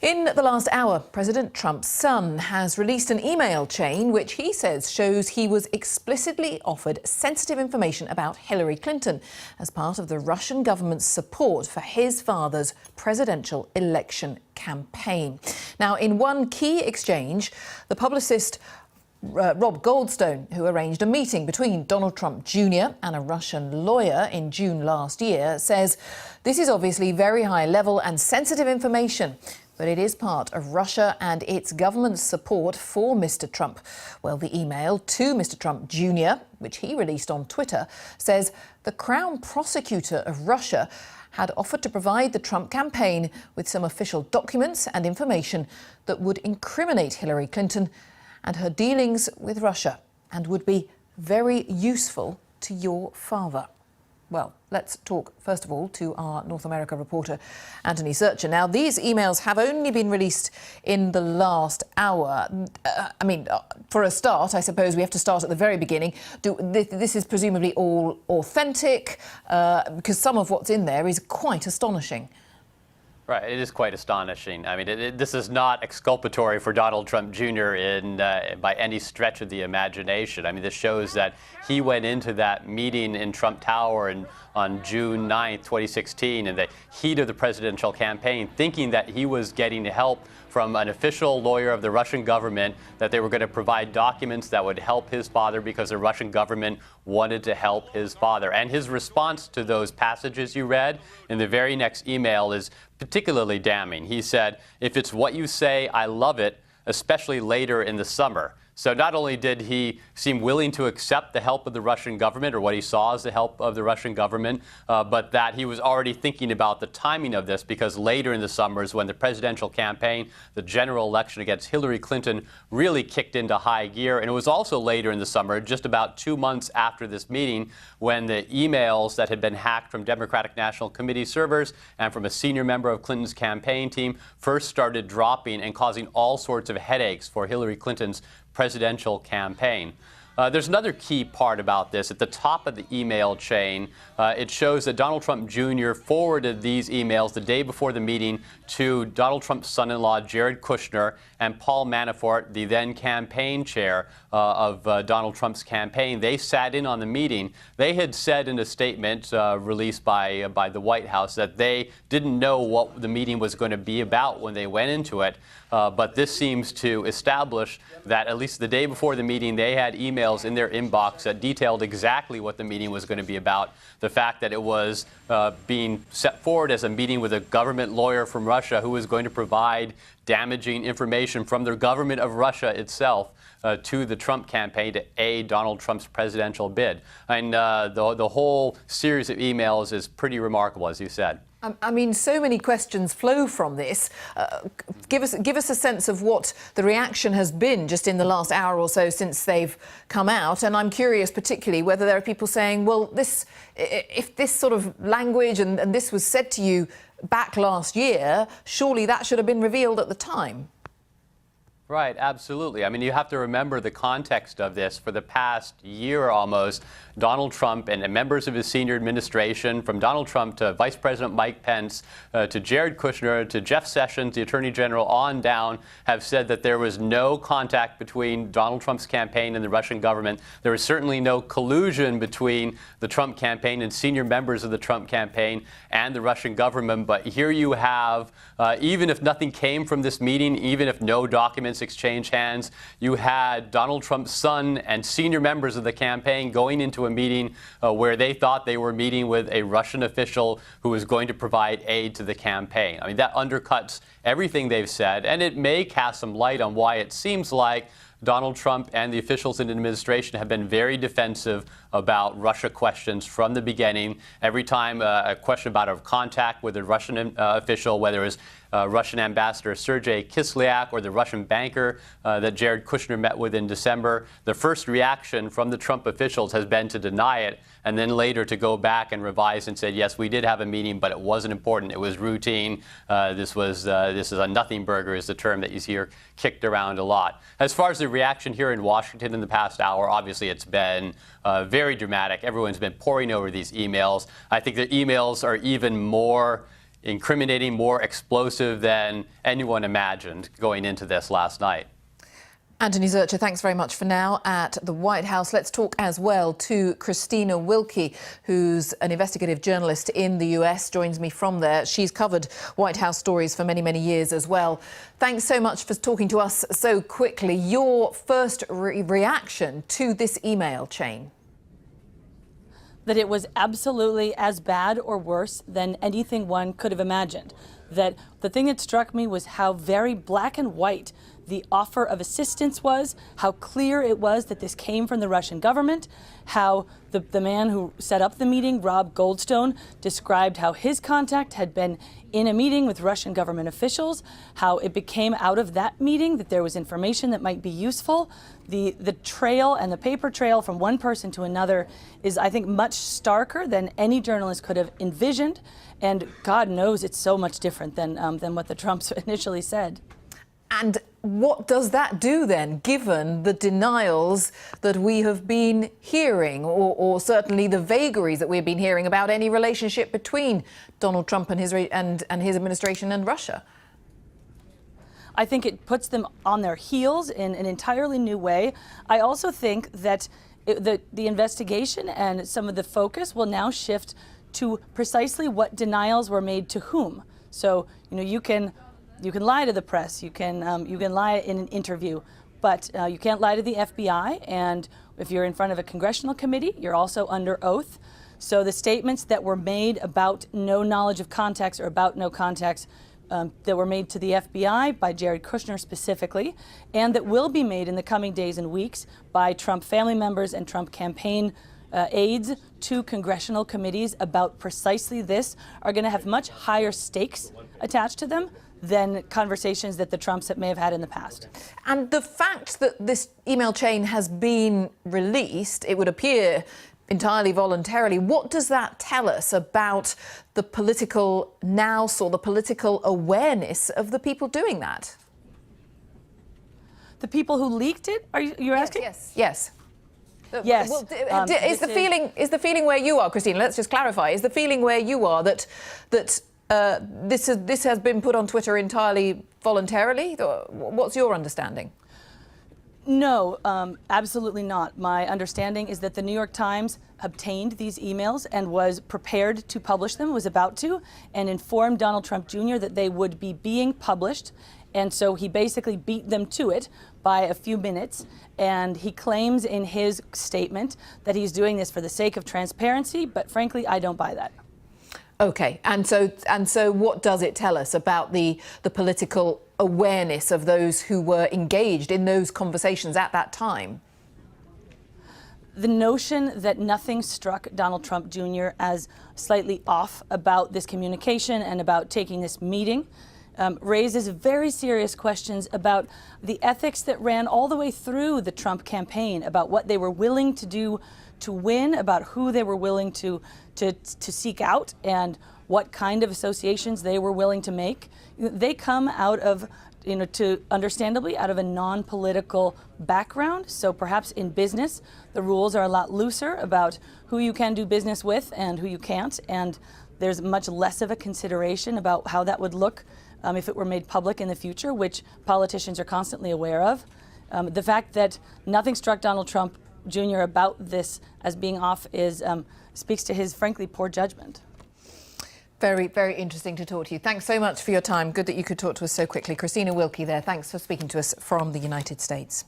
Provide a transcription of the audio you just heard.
In the last hour, President Trump's son has released an email chain which he says shows he was explicitly offered sensitive information about Hillary Clinton as part of the Russian government's support for his father's presidential election campaign. Now, in one key exchange, the publicist Rob Goldstone, who arranged a meeting between Donald Trump Jr. and a Russian lawyer in June last year, says this is obviously very high level and sensitive information, but it is part of Russia and its government's support for Mr. Trump. Well, the email to Mr. Trump Jr., which he released on Twitter, says the Crown Prosecutor of Russia had offered to provide the Trump campaign with some official documents and information that would incriminate Hillary Clinton and her dealings with Russia and would be very useful to your father. Well, let's talk first of all to our North America reporter, Anthony Searcher. Now, these emails have only been released in the last hour. For a start, I suppose we have to start at the very beginning. This is presumably all authentic, because some of what's in there is quite astonishing. Right, it is quite astonishing. I mean, this is not exculpatory for Donald Trump Jr. By any stretch of the imagination. I mean, this shows that he went into that meeting in Trump Tower on June 9th, 2016, in the heat of the presidential campaign, thinking that he was getting help from an official lawyer of the Russian government, that they were going to provide documents that would help his father because the Russian government wanted to help his father. And his response to those passages you read in the very next email is particularly damning. He said, "If it's what you say, I love it, especially later in the summer." So not only did he seem willing to accept the help of the Russian government, or what he saw as the help of the Russian government, but that he was already thinking about the timing of this, because later in the summer is when the presidential campaign, the general election against Hillary Clinton, really kicked into high gear. And it was also later in the summer, just about 2 months after this meeting, when the emails that had been hacked from Democratic National Committee servers and from a senior member of Clinton's campaign team first started dropping and causing all sorts of headaches for Hillary Clinton's presidential campaign. There's another key part about this. At the top of the email chain, it shows that Donald Trump Jr. forwarded these emails the day before the meeting to Donald Trump's son-in-law, Jared Kushner, and Paul Manafort, the then campaign chair of Donald Trump's campaign. They sat in on the meeting. They had said in a statement released by the White House that they didn't know what the meeting was going to be about when they went into it. But this seems to establish that at least the day before the meeting, they had emails in their inbox that detailed exactly what the meeting was going to be about. The fact that it was being set forward as a meeting with a government lawyer from Russia who was going to provide damaging information from the government of Russia itself to the Trump campaign to aid Donald Trump's presidential bid. And the whole series of emails is pretty remarkable, as you said. I mean, so many questions flow from this. Give us a sense of what the reaction has been just in the last hour or so since they've come out. And I'm curious particularly whether there are people saying, well, if this sort of language and this was said to you back last year, surely that should have been revealed at the time. Right, absolutely. I mean, you have to remember the context of this. For the past year almost, Donald Trump and members of his senior administration, from Donald Trump to Vice President Mike Pence, to Jared Kushner, to Jeff Sessions, the Attorney General, on down, have said that there was no contact between Donald Trump's campaign and the Russian government. There was certainly no collusion between the Trump campaign and senior members of the Trump campaign and the Russian government. But here you have, even if nothing came from this meeting, even if no documents exchange hands, you had Donald Trump's son and senior members of the campaign going into a meeting where they thought they were meeting with a Russian official who was going to provide aid to the campaign. I mean, that undercuts everything they've said, and it may cast some light on why it seems like Donald Trump and the officials in the administration have been very defensive about Russia questions from the beginning. Every time a question about a contact with a Russian official, whether it was Russian Ambassador Sergei Kislyak or the Russian banker that Jared Kushner met with in December, the first reaction from the Trump officials has been to deny it, and then later to go back and revise and say, yes, we did have a meeting, but it wasn't important. It was routine. This is a nothing burger, is the term that you hear kicked around a lot. As far as the reaction here in Washington in the past hour, obviously it's been very dramatic. Everyone's been poring over these emails. I think the emails are even more incriminating, more explosive than anyone imagined going into this last night. Anthony Zurcher, thanks very much for now at the White House. Let's talk as well to Christina Wilkie, who's an investigative journalist in the US, joins me from there. She's covered White House stories for many, many years as well. Thanks so much for talking to us so quickly. Your first reaction to this email chain? That it was absolutely as bad or worse than anything one could have imagined. That the thing that struck me was how very black and white the offer of assistance was, how clear it was that this came from the Russian government, how the man who set up the meeting, Rob Goldstone, described how his contact had been in a meeting with Russian government officials, how it became out of that meeting that there was information that might be useful. The trail and the paper trail from one person to another is, I think, much starker than any journalist could have envisioned. And God knows it's so much different than what the Trumps initially said. And what does that do then, given the denials that we have been hearing, or certainly the vagaries that we've been hearing about any relationship between Donald Trump and his administration and Russia? I think it puts them on their heels in an entirely new way. I also think that the investigation and some of the focus will now shift to precisely what denials were made to whom. So, you can lie to the press, you can lie in an interview, but you can't lie to the FBI. And if you're in front of a congressional committee, you're also under oath. So the statements that were made about no knowledge of contacts or about no contacts that were made to the FBI by Jared Kushner specifically, and that will be made in the coming days and weeks by Trump family members and Trump campaign aides to congressional committees about precisely this, are going to have much higher stakes attached to them than conversations that the Trumps may have had in the past. And the fact that this email chain has been released, it would appear entirely voluntarily, what does that tell us about the political nous or the political awareness of the people doing that? The people who leaked it, you're asking? Yes. Yes. Well, is the feeling where you are, Christina? Let's just clarify. Is the feeling where you are that this has been put on Twitter entirely voluntarily? What's your understanding? No, absolutely not. My understanding is that the New York Times obtained these emails and was prepared to publish them, was about to, and informed Donald Trump Jr. that they would be being published. And so he basically beat them to it by a few minutes. And he claims in his statement that he's doing this for the sake of transparency. But frankly, I don't buy that. OK, and so what does it tell us about the political awareness of those who were engaged in those conversations at that time? The notion that nothing struck Donald Trump Jr. as slightly off about this communication and about taking this meeting raises very serious questions about the ethics that ran all the way through the Trump campaign, about what they were willing to do to win, about who they were willing to seek out, and what kind of associations they were willing to make. They come out of, understandably, out of a non-political background. So perhaps in business, the rules are a lot looser about who you can do business with and who you can't. And there's much less of a consideration about how that would look if it were made public in the future, which politicians are constantly aware of. The fact that nothing struck Donald Trump Jr. about this as being off speaks to his, frankly, poor judgment. Very, very interesting to talk to you. Thanks so much for your time. Good that you could talk to us so quickly. Christina Wilkie there. Thanks for speaking to us from the United States.